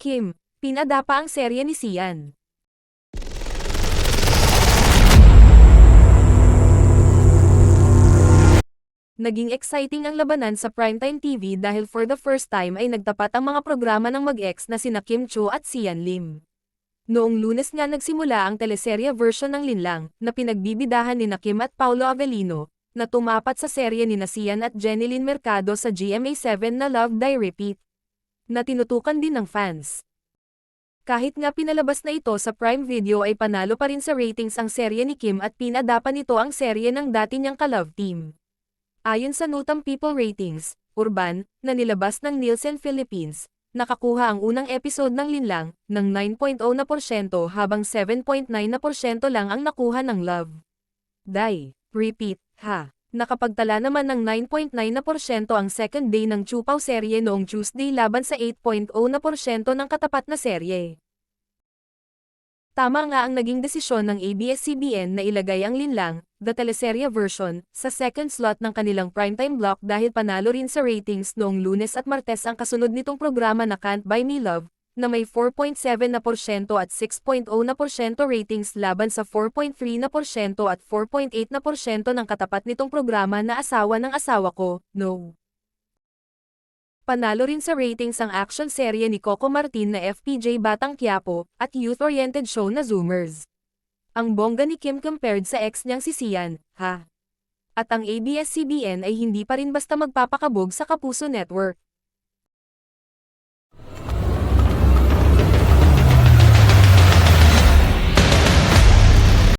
Kim, pinadapa ang serye ni Sian. Naging exciting ang labanan sa Primetime TV dahil for the first time ay nagtapat ang mga programa ng mag-ex na sina Kim Cho at Sian Lim. Noong Lunes nga nagsimula ang teleserye version ng Linlang, na pinagbibidahan ni Kim at Paulo Avellino, na tumapat sa serye ni Sian at Jeneline Mercado sa GMA7 na Love Die Repeat, na tinutukan din ng fans. Kahit nga pinalabas na ito sa Prime Video ay panalo pa rin sa ratings ang serye ni Kim at pinadapa nito ang serye ng dati niyang ka-love team. Ayon sa Nutam People Ratings, Urban, na nilabas ng Nielsen Philippines, nakakuha ang unang episode ng Linlang, ng 9.0% habang 7.9% lang ang nakuha ng Love Die Repeat, Nakapagtala naman ng 9.9% ang second day ng Chupaw serye noong Tuesday laban sa 8.0% ng katapat na serye. Tama nga ang naging desisyon ng ABS-CBN na ilagay ang Linlang, the teleserye version, sa second slot ng kanilang primetime block dahil panalo rin sa ratings noong Lunes at Martes ang kasunod nitong programa na Can't Buy Me Love, na may 4.7% at 6.0% ratings laban sa 4.3% at 4.8% ng katapat nitong programa na Asawa ng Asawa Ko, No. Panalo rin sa ratings ang action serye ni Coco Martin na FPJ Batang Quiapo, at youth-oriented show na Zoomers. Ang bongga ni Kim compared sa ex niyang si Sian, At ang ABS-CBN ay hindi pa rin basta magpapakabog sa Kapuso Network.